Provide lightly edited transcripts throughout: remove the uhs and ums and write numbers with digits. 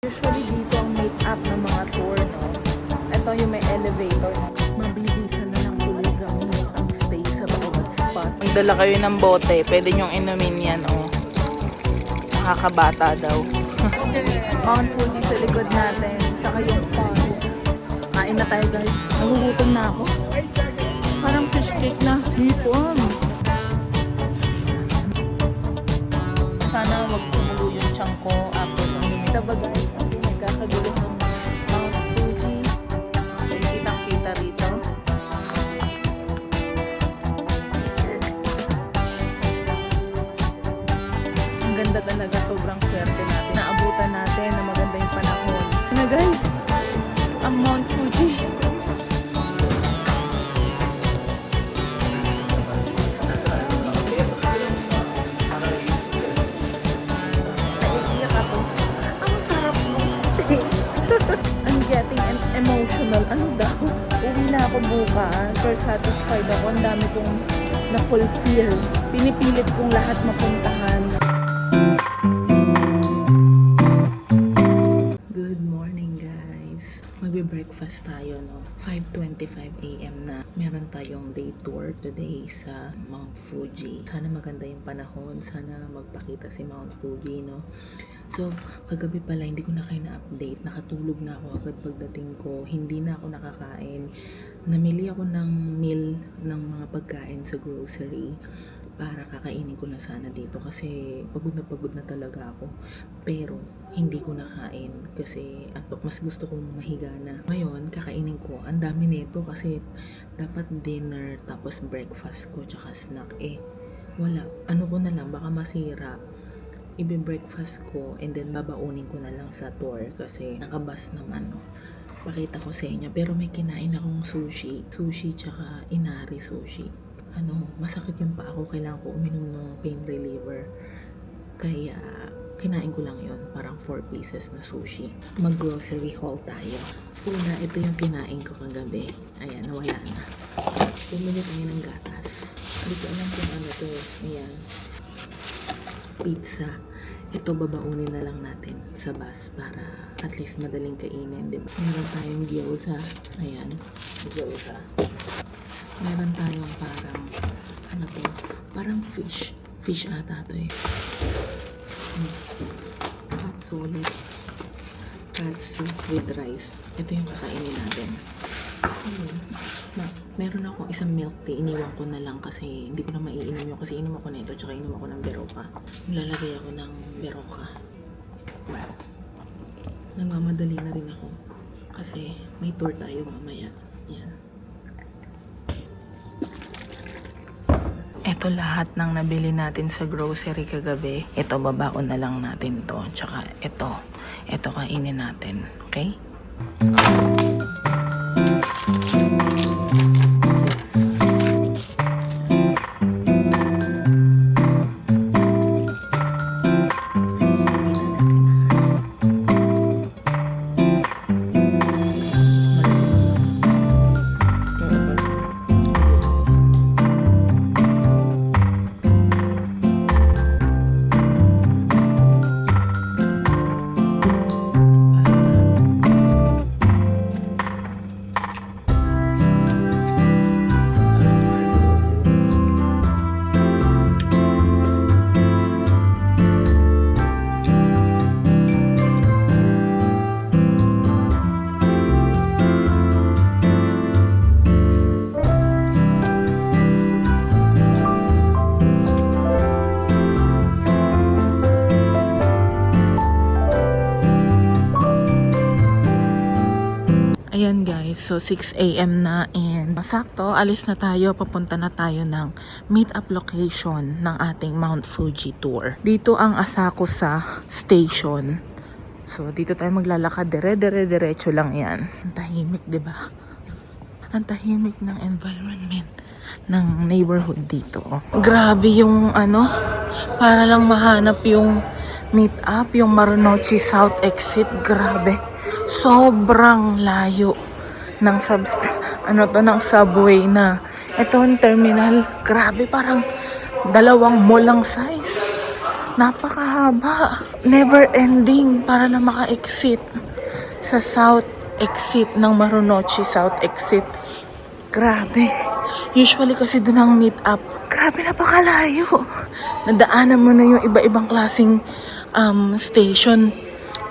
Usually dito ang meet up ng mga tour, no? Ito yung may elevator. Mabilisan na lang tuloy kami ang stay sa bawat spot. Magdala kayo ng bote, pwede nyong inumin yan, oh. Nakakabata daw. Mount Fuji sa likod natin, tsaka yung pond. Kain na tayo, guys. Nagugutom na ako. Parang fish cake na. Hipon. Sana wag tumulo yung tiyan ko after ng lumita ba, guys? Kasi nagkakagulo ng Mount Fuji. Kitang-kita rito. Ang ganda talaga. Sobrang swerte natin. Naabutan natin na maganda yung panahon. Ano, guys? Ang Mount Fuji. I'm getting emotional. Ano daw? Uwi na ako bukas. Pero satisfied ako. Ang dami kong na-fulfill. Pinipilit kong lahat mapuntahan. Good morning, guys. Magbe-breakfast tayo, no? 5:25 AM na. Meron tayong day tour today sa Mount Fuji. Sana maganda yung panahon. Sana magpakita si Mount Fuji, no? So, kagabi pala, hindi ko na kayo na-update. Nakatulog na ako agad pagdating ko. Hindi na ako nakakain. Namili ako ng meal ng mga pagkain sa grocery para kakainin ko na sana dito kasi pagod na talaga ako. Pero, hindi ko nakain kasi antok. Mas gusto kong mahiga na. Ngayon, kakainin ko. Ang dami nito kasi dapat dinner tapos breakfast ko tsaka snack. Wala. Ano ko na lang, baka masira. Ibe-breakfast ko and then babaunin ko na lang sa tour kasi nakabas naman, no? Pakita ko sa inyo. Pero may kinain akong sushi tsaka inari sushi. Masakit yung paa ko, kailangan ko uminom ng pain reliever, kaya kinain ko lang yon, parang 4 pieces na sushi. Mag grocery haul tayo. Una, ito yung kinain ko kagabi. Ayan, nawala na. Bumili tayo ng gatas. Hindi ko alam kung ano to. Ayan, pizza. Ito babaunin na lang natin sa bus para at least madaling kainin, diba? Meron tayong gyoza. Ayan, gyoza. Meron tayong parang parang fish ata to eh. Hot solid katsu with rice. Ito yung kakainin natin. Meron ako isang milk tea, iniwan ko na lang kasi hindi ko na maiinom yun kasi inom ako na ito tsaka inom ako ng Berocca. Lalagay ako ng Berocca. Nagmamadali na rin ako kasi may tour tayo mamaya. Yan. Ito lahat ng nabili natin sa grocery kagabi. Ito babaon na lang natin to. Tsaka ito kainin natin. Okay? Ayan guys, so 6 AM na and sakto, alis na tayo, papunta na tayo ng meet-up location ng ating Mount Fuji tour. Dito ang Asakusa Station. So dito tayo maglalakad, diretso lang yan. Ang tahimik, diba? Ang tahimik ng environment ng neighborhood dito. Grabe yung para lang mahanap yung meet-up, yung Marunouchi South Exit. Grabe. Sobrang layo ng ng subway na. Ito ang terminal. Grabe, parang dalawang mall ang size. Napakahaba. Never ending para na maka-exit sa South Exit ng Marunouchi South Exit. Grabe. Usually kasi doon ang meet up. Grabe, napakalayo. Nadaanan mo na yung iba-ibang klaseng station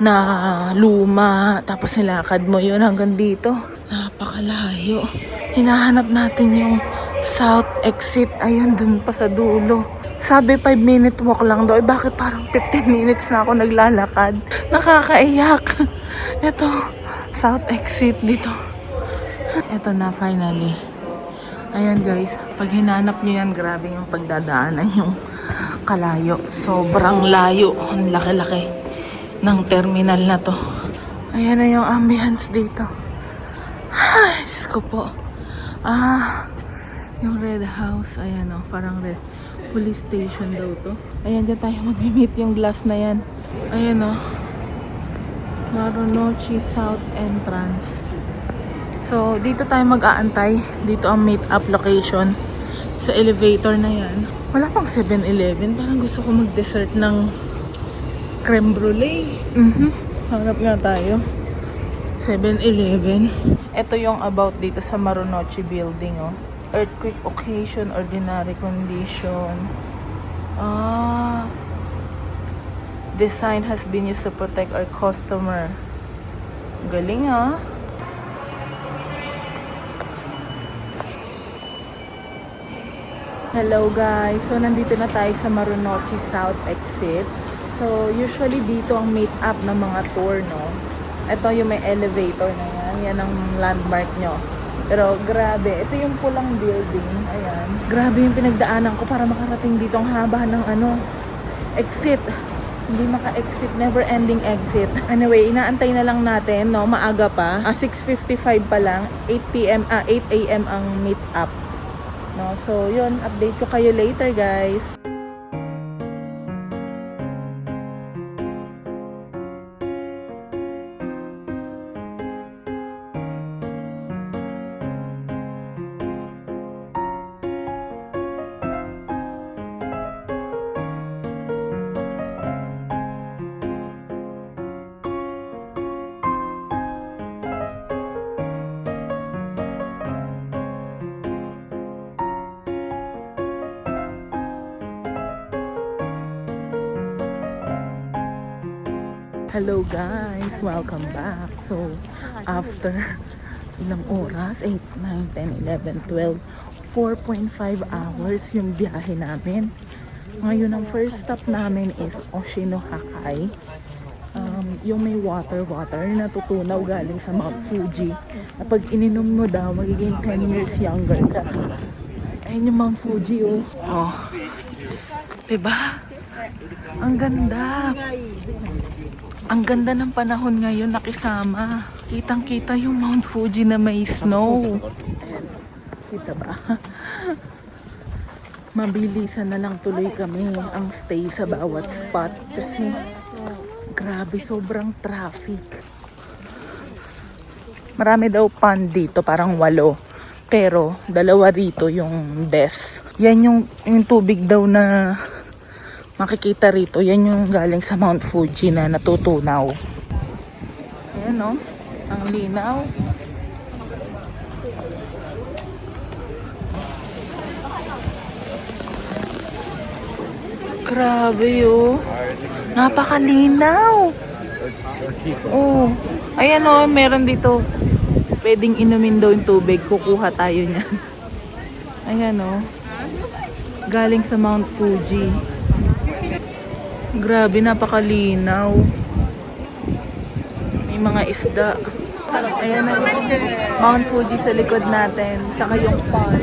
na luma. Tapos nilakad mo yun hanggang dito. Napakalayo. Hinahanap natin yung South Exit. Ayun, dun pa sa dulo. Sabi 5-minute walk lang daw. Bakit parang 15 minutes na ako naglalakad? Nakakaiyak. Ito, South Exit dito. Ito na finally. Ayan guys, pag hinanap nyo yan, grabe yung pagdadaanan yung kalayo. Sobrang layo. Ang laki-laki ng terminal na to. Ayan na yung ambience dito. Ay, Diyos ko po. Yung Red House. Ayan o, parang red. Police station daw to. Ayan, dyan tayo mag-meet yung glass na yan. Ayan o. Marunouchi South Entrance. So, dito tayo mag-aantay. Dito ang meet-up location. Sa elevator na yan. Wala pang 7-Eleven. Parang gusto ko mag-dessert ng creme brulee. Hanap nga tayo. 7-Eleven. Ito yung about dito sa Marunouchi building, oh. Earthquake occasion, ordinary condition. This sign has been used to protect our customer. Galing, ha? Hello guys, so nandito na tayo sa Marunouchi South Exit. So usually dito ang meet up ng mga tour, no? Ito yung may elevator na yan, yan ang landmark nyo. Pero grabe, ito yung pulang building, ayan. Grabe yung pinagdaanan ko para makarating dito, ang haba ng exit. Hindi maka-exit, never ending exit. Anyway, inaantay na lang natin, no? Maaga pa, 6:55 pa lang, 8 a.m. ang meet up. No, so yun, update ko kayo later guys. Hello guys, welcome back. So, after ilang oras, 8, 9, 10, 11, 12, 4.5 hours yung biyahe namin. Ngayon, ang first stop namin is Oshinohakai. Yung may water na natutunaw galing sa Mount Fuji. Na pag ininom mo daw, magiging 10 years younger ka. Ayun yung Mount Fuji, oh. Oh. Diba? Ang ganda. Ang ganda ng panahon ngayon nakisama. Kitang-kita yung Mount Fuji na may snow. Ayan. Kita ba? Mabilisan na lang tuloy kami ang stay sa bawat spot. Kasi grabe, sobrang traffic. Marami daw pan dito, parang 8. Pero 2 rito yung best. Yan yung tubig daw na makikita rito, yan yung galing sa Mount Fuji na natutunaw. Ayan, no? Ang linaw. Grabe, oh. Napakalinaw. Oh. Ayan, oh, meron dito. Pwedeng inumin daw yung tubig. Kukuha tayo niyan. Ayan, oh. Galing sa Mount Fuji. Grabe, napakalinaw. May mga isda. Ayan na, Mount Fuji sa likod natin. Tsaka yung park.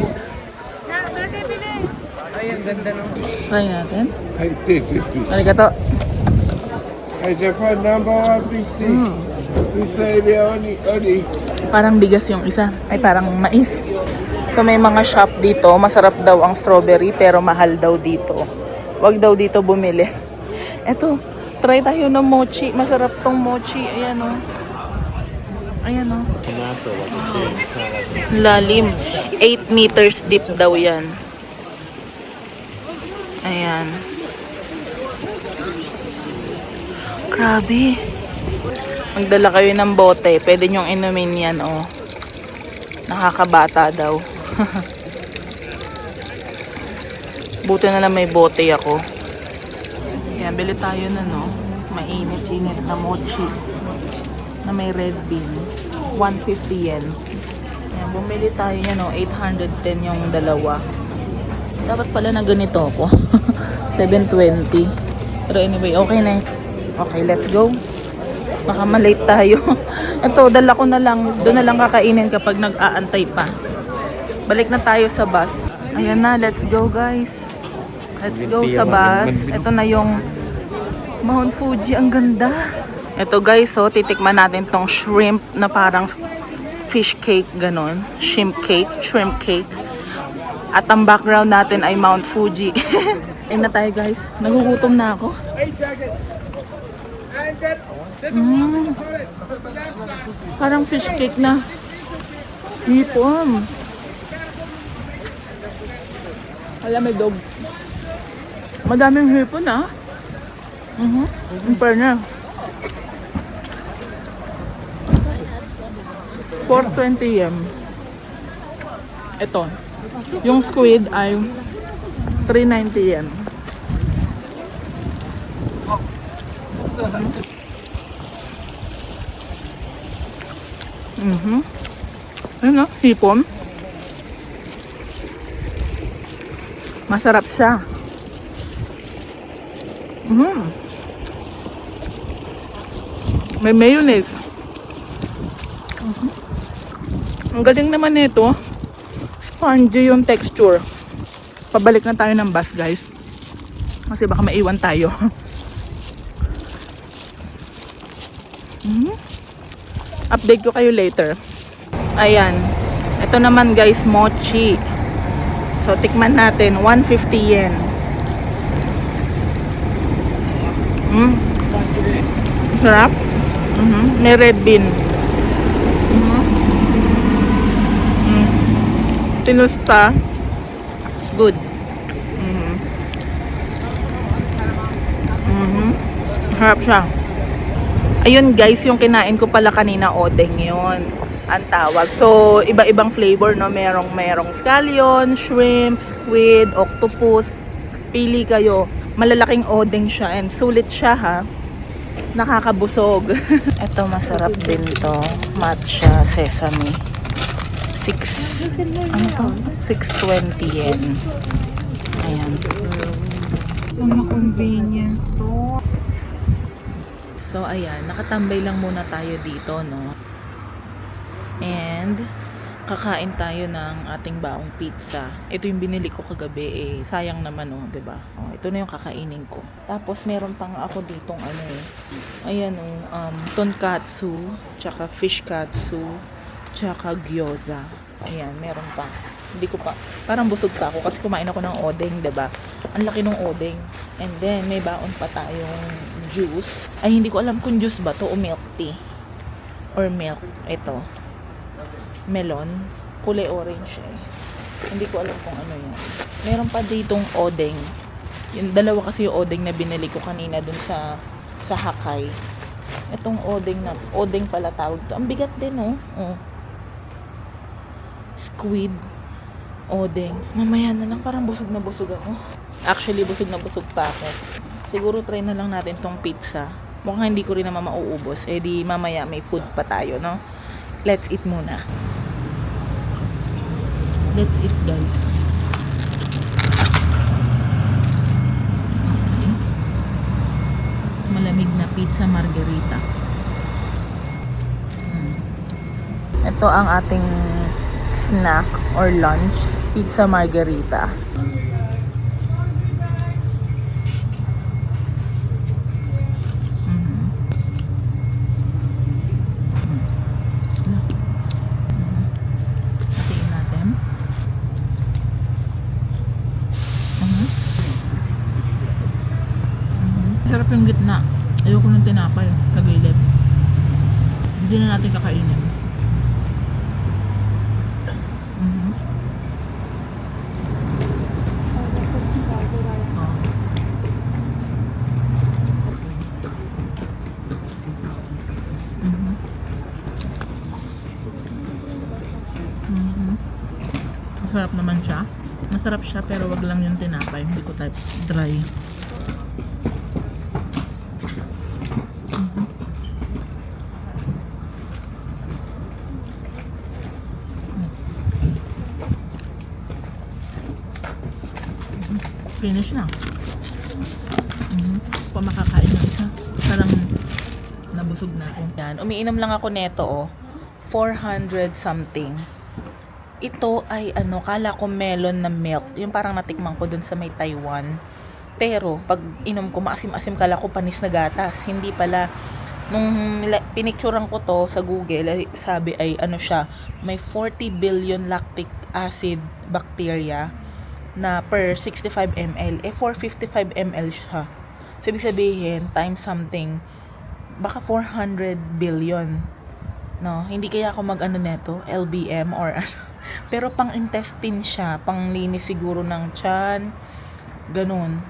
Ay, ang ganda naman. Try natin. Ay, 50. Arigato. Ay, Japan number 150. Usabi oni. Parang bigas yung isa. Ay, parang mais. So, may mga shop dito. Masarap daw ang strawberry, pero mahal daw dito. Wag daw dito bumili. Eto, try tayo ng mochi. Masarap tong mochi. Ayan, oh. Ayan, oh. Lalim. 8 meters deep daw yan. Ayan. Grabe. Magdala kayo ng bote. Pwede nyong inumin yan, oh. Nakakabata daw. Buti na lang may bote ako. Yan, bili tayo na, no? Mainit-init na mochi. Na may red bean. 150 yen. Yan, bumili tayo yan, no? 810 yung dalawa. Dapat pala na ganito ako. 720. Pero anyway, okay na. Okay, let's go. Baka malate tayo. Ito, dala ko na lang. Doon na lang kakainin kapag nag-aantay pa. Balik na tayo sa bus. Ayan na, let's go guys. Let's go sa bus. Ito na yung Mount Fuji. Ang ganda. Ito guys, so titikman natin tong shrimp na parang fish cake, ganon. Shrimp cake. At ang background natin ay Mount Fuji. Ayun na tayo guys. Nagugutom na ako. Parang fish cake na. Hipon. Alam, may dog. Madaming hipon, ah. Impar na. 420 yen. Ito. Yung squid ay 390 yen. Ayun na, hipon. Masarap siya. May mayonnaise. Ang galing naman nito. Spongy yung texture. Pabalik na tayo ng bus, guys. Kasi baka maiwan tayo. Update ko kayo later. Ayan. Ito naman guys, mochi. So, tikman natin. 150 yen. Sarap. May red bean. Tinusta. It's good. Harap siya. Ayun guys, yung kinain ko pala kanina, odeng yun. Ang tawag. So, iba-ibang flavor, no? Merong scallion, shrimp, squid, octopus. Pili kayo. Malalaking odeng siya and sulit siya, ha? Nakakabusog. Ito, masarap din to. Matcha sesame. 620 yen. Ayan. So, na-convenience to. So, ayan. Nakatambay lang muna tayo dito, no? And, kakain tayo ng ating baong pizza. Ito yung binili ko kagabi, eh. Sayang naman, oh, diba? Oh, ito na yung kakainin ko. Tapos, meron pang ako ditong ano, eh. Ayan, oh, tonkatsu, tsaka fish katsu, tsaka gyoza. Ayan, meron pa. Hindi ko pa, parang busog pa ako kasi kumain ako ng odeng, diba? Ang laki ng odeng. And then, may baon pa tayong juice. Ay, hindi ko alam kung juice ba to o milk tea. Or milk. Ito. Melon. Kulay orange eh. Hindi ko alam kung ano yan. Meron pa ditong odeng. Yung dalawa kasi yung odeng na binili ko kanina dun sa Hakay. Itong odeng pala tawag to. Ang bigat din, oh. Oh. Squid. Odeng. Mamaya na lang, parang busog na busog ako. Actually, busog na busog pa ako. Siguro try na lang natin tong pizza. Mukhang hindi ko rin naman mauubos. Eh di mamaya may food pa tayo, no? Let's eat muna. Let's eat, guys. Okay. Malamig na pizza margherita. Ito ang ating snack or lunch. Pizza margherita. Hatiin natin. Sarap yung gitna. Ayoko ng tinapay. Kagilid. Hindi na natin kakainin. Masarap naman siya. Masarap siya pero wag lang yung tinapay. Hindi ko type dry. Finish na. Pa makakain ng isa. Parang nabusog na ako. Yan. Umiinom lang ako neto, oh. 400 something. Ito ay kala ko melon na milk. Yung parang natikman ko dun sa may Taiwan. Pero, pag inom ko, maasim-asim, kala ko panis na gatas. Hindi pala. Nung pinicturean ko to sa Google, sabi ay siya, may 40 billion lactic acid bacteria na per 65 ml. 455 ml siya. So, ibig sabihin, times something, baka 400 billion. No, hindi kaya ako neto, LBM or Pero pang intestine siya, pang linis siguro ng tiyan. Ganun.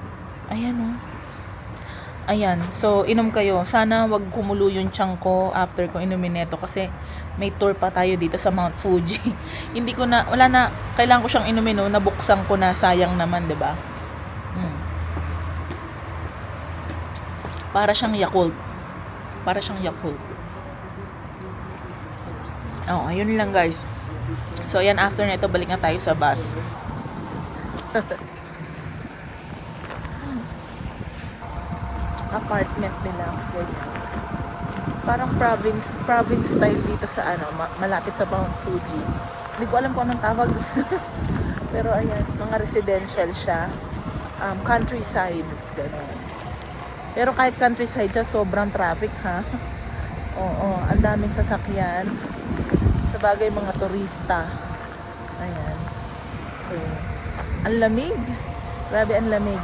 Ayan, oh. Ayan. So, inom kayo. Sana wag kumulo yung tiyan ko after ko inumin neto kasi may tour pa tayo dito sa Mount Fuji. Hindi ko na, wala na, kailangan ko siyang inumin, no? Nabuksan ko na, sayang naman, 'di ba? Para siyang Yakult. Para siyang Yakult. Oh, ayun lang guys. So, ayan, after nito, balik na tayo sa bus. Apartment nila. Parang province style dito sa malapit sa Mount Fuji. Hindi ko alam kung anong tawag. Pero ayan, mga residential siya. Countryside. Ganun. Pero kahit countryside siya, sobrang traffic, ha? Oo, ang daming sasakyan. Sa bagay, mga turista. Ayan. So, ang lamig. Grabe, ang lamig.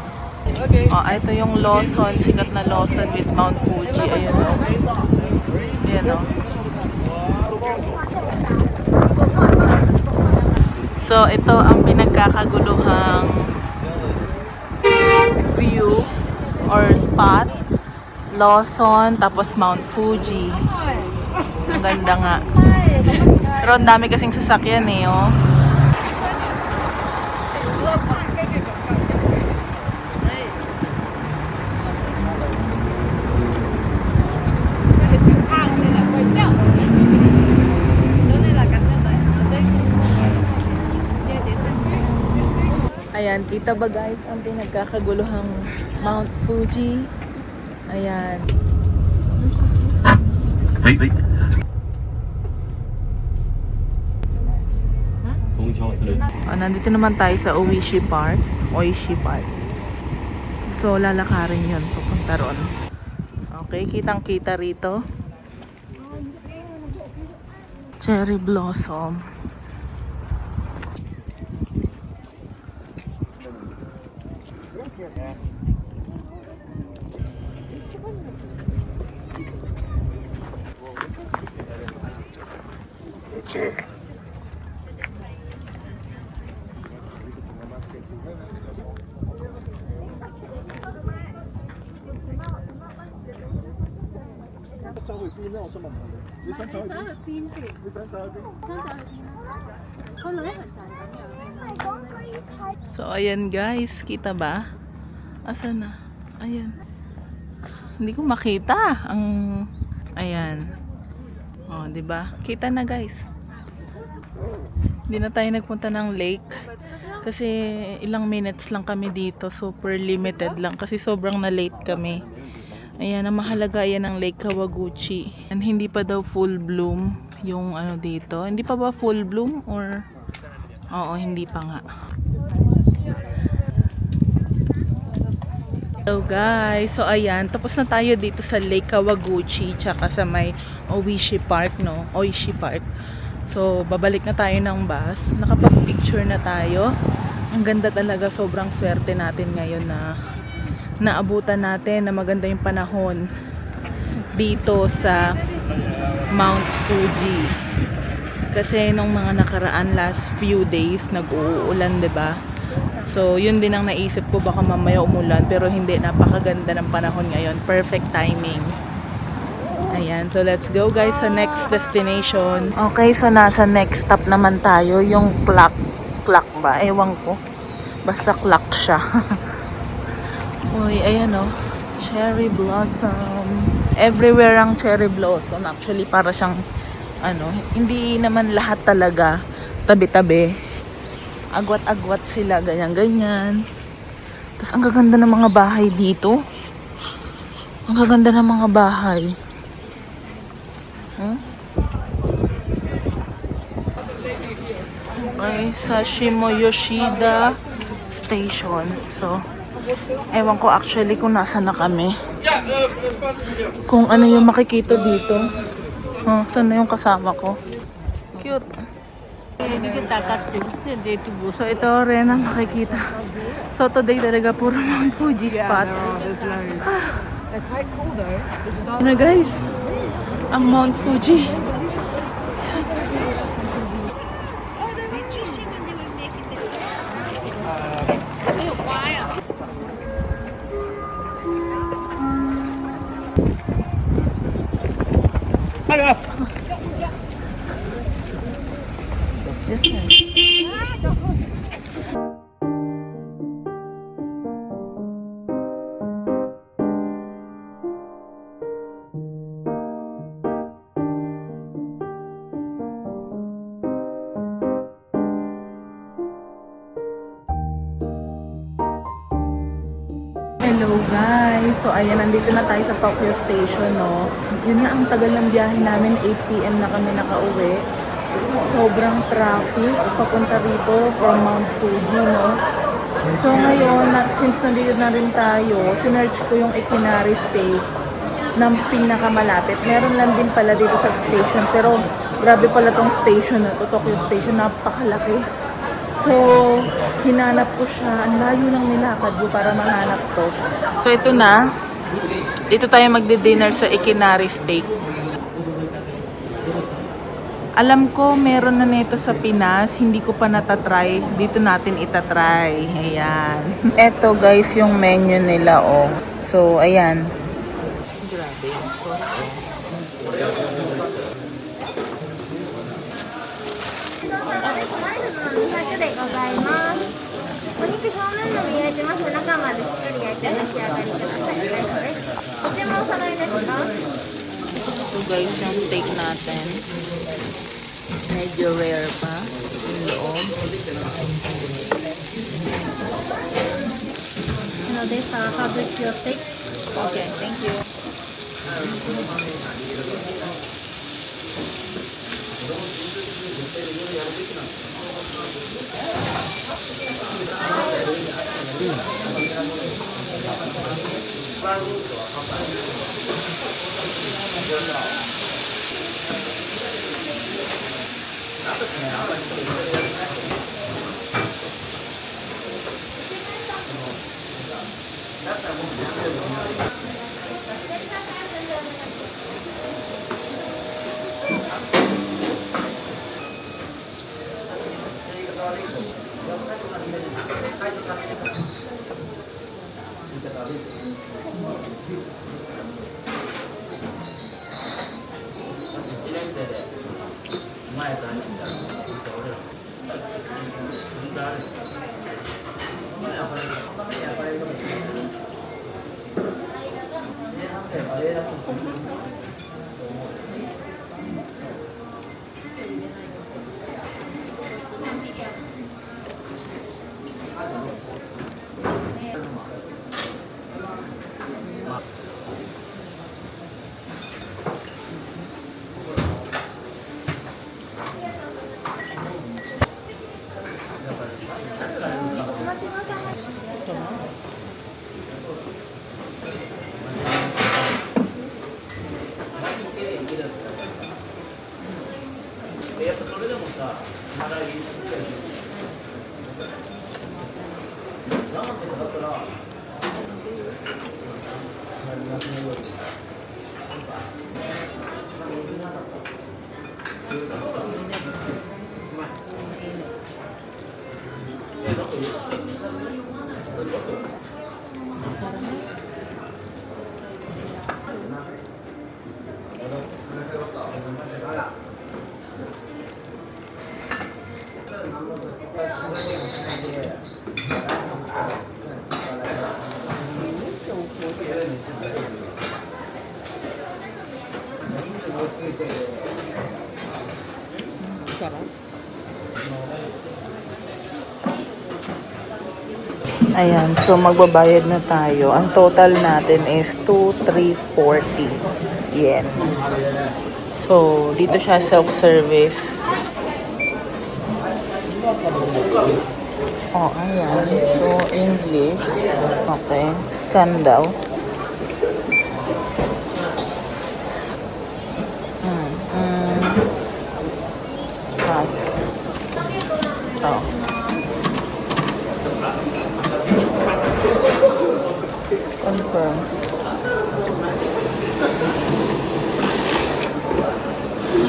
Okay. Oh, ito yung Lawson, sikat na Lawson with Mount Fuji. Ayun, oh. Ayan, oh. So, ito ang pinagkakaguluhang view or spot. Lawson, tapos Mount Fuji. Ang ganda nga. Pero ang dami kasing sasakyan, eh, oh. Ayan, kita ba guys ang pinagkakaguluhang Mount Fuji? Ayan. Nandito naman tayo sa Oishi Park. So, lalakarin yun papunta ron. Okay, kitang-kita rito. Cherry blossom. So, ayan guys, kita ba? Asan na? Ayan. Hindi ko makita ang ayan. Oh, 'di ba? Kita na guys. Hindi na tayo nagpunta ng lake kasi ilang minutes lang kami dito, super limited lang kasi sobrang na late kami. Ayan, ang mahalaga yan ng Lake Kawaguchi. And hindi pa daw full bloom yung dito. Hindi pa ba full bloom or oo, hindi pa nga. Hello guys, so ayan, tapos na tayo dito sa Lake Kawaguchi tsaka sa may Oishi Park, no? Oishi Park. So, babalik na tayo ng bus. Nakapag-picture na tayo. Ang ganda talaga, sobrang swerte natin ngayon na naabutan natin na maganda yung panahon dito sa Mount Fuji. Kasi nung mga nakaraan last few days nag-uulan, 'di ba? So, yun din ang naisip ko, baka mamaya umulan, pero hindi, napakaganda ng panahon ngayon. Perfect timing. Ayan, so let's go guys sa next destination. Okay, so nasa next stop naman tayo, yung clock clock ba? Ewan ko. Basta clock siya. Uy, ayan o. Cherry blossom. Everywhere ang cherry blossom. Actually, para siyang, hindi naman lahat talaga tabi-tabi. Agwat-agwat sila, ganyan-ganyan. Tapos, ang gaganda ng mga bahay dito. Ang gaganda ng mga bahay. Okay, Sashimo Yoshida Station. So, ewan ko actually kung nasa na kami. Kung ano yung makikita dito. Saan na yung kasama ko? Cute. So, ito rin ang makikita. So, today talaga puro Mount Fuji spots. There's loads. They're quite cool though. The star. Ano guys? Ang Mount Fuji. Did you see when they were making the wire? Hello guys! So ayan, nandito na tayo sa Tokyo Station, no? Yun na, ang tagal ng biyahe namin, 8 PM na kami nakauwi. Sobrang traffic, papunta rito from Mount Fuji, no? So ngayon, since nandito na rin tayo, sinerch ko yung Ikinari Steak ng pinakamalapit. Meron lang din pala dito sa station, pero grabe pala tong station na to, Tokyo Station, napakalaki. So, hinanap ko siya. Ang layo ng nilakad ko para mahanap to. So, ito na. Dito tayo magdi-dinner sa Ikinari Steak. Alam ko, meron na nito sa Pinas. Hindi ko pa natatry. Dito natin itatry. Ayan. Ito guys, yung menu nila, oh. So, ayan. Grabe yung sauce, oh. 100でございます。お肉表面のみ焼いてます。中までしっかり焼いてお召し上がりください。大丈夫です。こちらもお揃いですか？ So guys, yung steak natin. Medyo rare pa. Yung loob. Hello, this is fabric your steak. Okay, thank you. Sarap. Ayan, so magbabayad na tayo. Ang total natin is 2,340 yen. So, dito siya self-service. Oh, ayan. So, English. Okay. Scan daw. Cash. Oh. Confirm.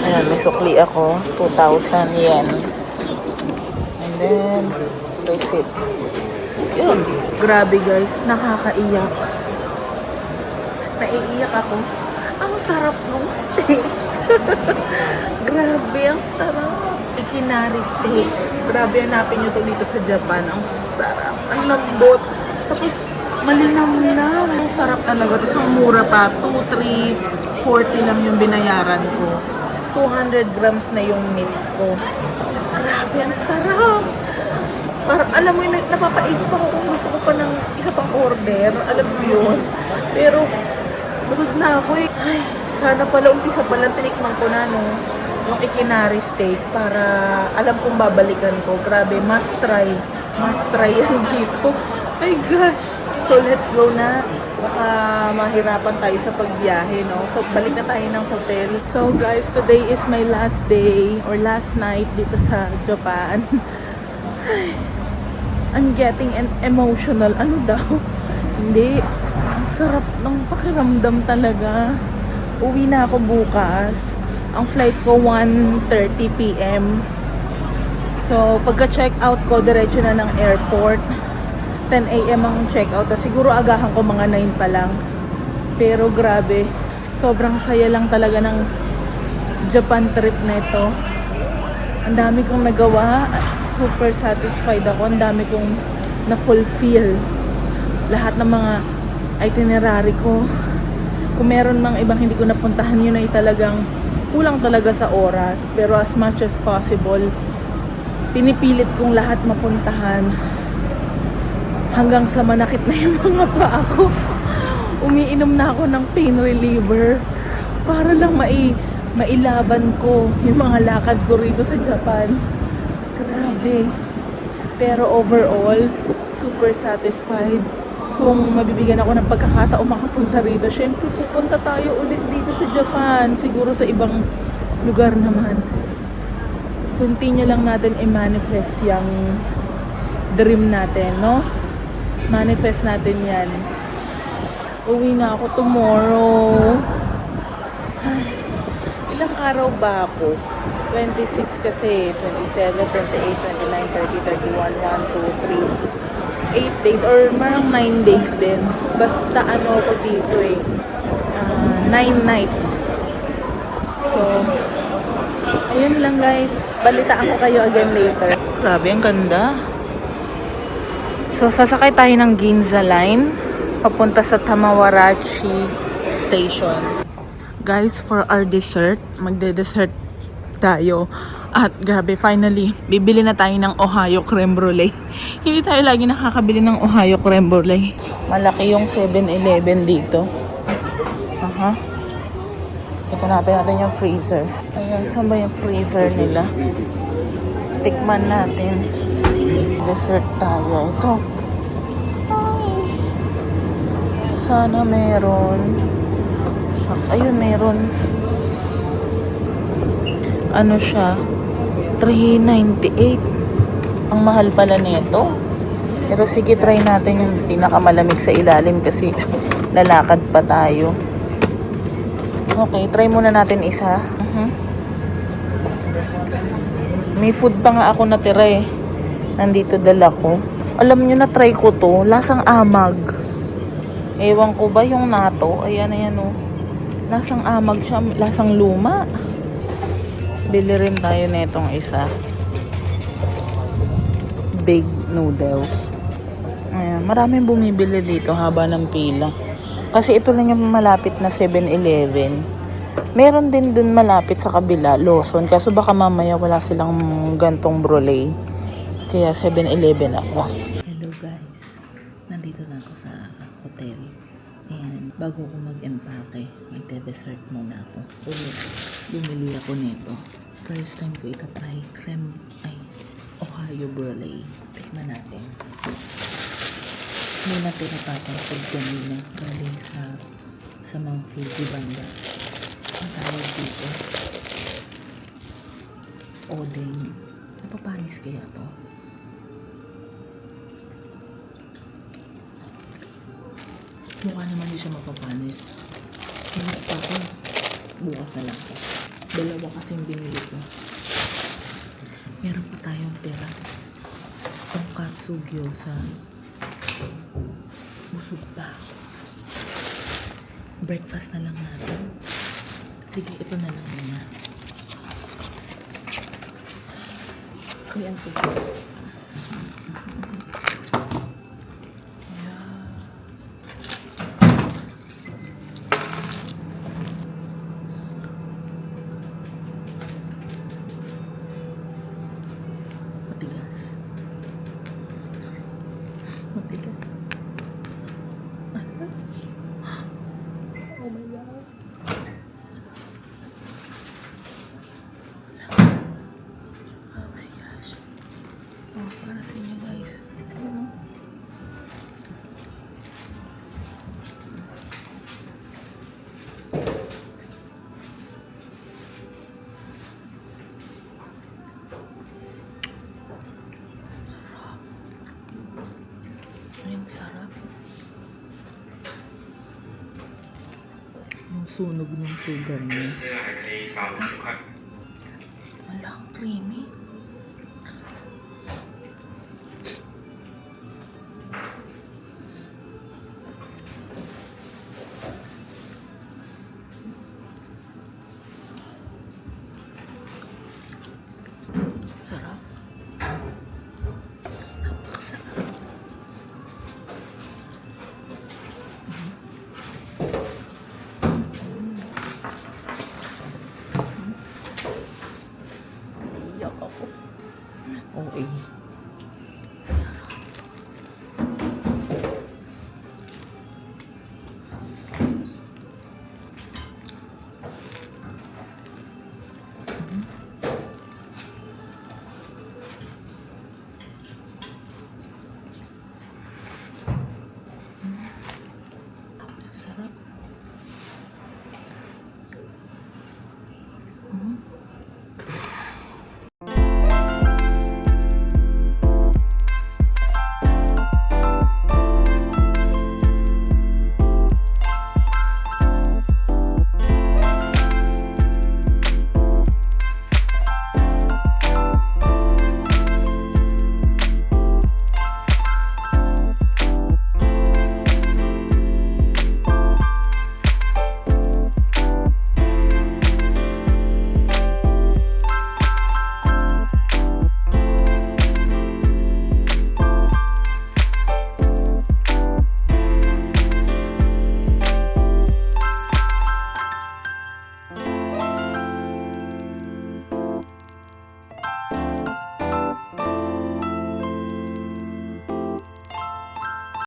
Ayan, may sukli ako. 2,000 yen. And then, receipt. Yun. Grabe guys, nakakaiyak. Naiiyak ako. Ang sarap ng steak. Grabe, ang sarap. Ikinari steak. Grabe, hanapin nyo to dito sa Japan. Ang sarap. Ang lambot. Tapos, malinamnam. Ang sarap talaga. Tapos, ang mura pa. 2,340 lang yung binayaran ko. 200 grams na yung meat ko. Grabe, ang sarap. Parang, alam mo yun, napapaisip ako kung gusto ko pa ng isa pang order. Alam mo yun. Pero, busog na ako eh. Ay, sana pala, umpisa pala, tinikman ko na, no, yung ikinari steak para alam kong babalikan ko. Grabe, must try. Must try yan dito. My gosh. So, let's go na. Baka mahirapan tayo sa pagbiyahe, no? So, balik na tayo ng hotel. So, guys, today is my last day or last night dito sa Japan. Ay, I'm getting emotional. Ano daw? Hindi. Ang sarap ng pakiramdam talaga. Uwi na ako bukas. Ang flight ko 1:30 p.m. So, pagka-check out ko, diretso na ng airport. 10 a.m. ang check out. Siguro agahan ko mga 9 pa lang. Pero grabe. Sobrang saya lang talaga ng Japan trip na ito. Ang dami kong nagawa. Super satisfied ako. Ang dami kong na-fulfill. Lahat ng mga itinerary ko. Kung meron mang ibang hindi ko napuntahan, yun ay talagang kulang talaga sa oras. Pero as much as possible, pinipilit kong lahat mapuntahan. Hanggang sa manakit na yung mga paa ko. Umiinom na ako ng pain reliever para lang mailaban ko yung mga lakad ko rito sa Japan. Grabe. Pero overall, super satisfied. Kung mabibigyan ako ng pagkakataon makapunta rito, syempre pupunta tayo ulit dito sa Japan. Siguro sa ibang lugar naman. Continue lang natin i-manifest yung dream natin, no? Manifest natin yan. Uwi na ako tomorrow. Ay, ilang araw ba ako? 26 kasi. 27, 28, 29, 30, 31, 1, 2, 3. 8 days or marang 9 days din. Basta ano ako dito eh. 9 nights. So, ayun lang guys. Balitaan ko kayo again later. Grabe, ang ganda. So, sasakay tayo ng Ginza Line papunta sa Tamawarachi Station. Guys, for our dessert, magde-dessert tayo. At grabe, finally, bibili na tayo ng Ohio creme brulee. Hindi tayo lagi nakakabili ng Ohio creme brulee. Malaki yung 7-Eleven dito. Aha. Ito natin yung freezer. Ayan, saan ba yung freezer nila? Tikman natin. Dessert tayo. Ito. Ay. Sana meron. Shucks. Ayun, meron. Ano siya? 398. Ang mahal pala nito. Pero sige, try natin yung pinakamalamig sa ilalim kasi lalakad pa tayo. Okay, try muna natin isa. May food pa nga ako natira eh. Nandito dala ko. Alam nyo na try ko to. Lasang amag. Ewan ko ba yung nato? Ayan, ayan o. Lasang amag siya. Lasang luma. Bili rin tayo netong isa. Big noodles. Ayan, maraming bumibili dito haba ng pila. Kasi ito lang yung malapit na 7-Eleven. Meron din dun malapit sa kabila, Lawson. Kaso baka mamaya wala silang gantong brulee. Kaya 7-Eleven ako. Hello guys. Nandito na ako sa hotel. And bago ko mag-empake, magde-dessert muna ako. Bumili ako nito. First time ko itatry Ohio brulee. Tikman natin. May natira-tapang food kanina galing sa Mount Fuji banda. Ang tawag dito, Oden. Napapanis kaya to? Mukha naman di siya mapapanis. Hinap pa ko. Bukas na lang ko. Dalawa kasing binili ko. Meron pa tayong pera. Tonkatsu gyoza. Busog pa. Breakfast na lang natin. Sige, ito na lang muna. Ayan, sige. Matigas. Matigas. Oh my God. Oh my gosh. Oh, para sa inyo guys. Ang sarap. Yung sunog ng sugar niya. Wala, creamy. Sarap. Napakasarap. Iyak ako. Okay.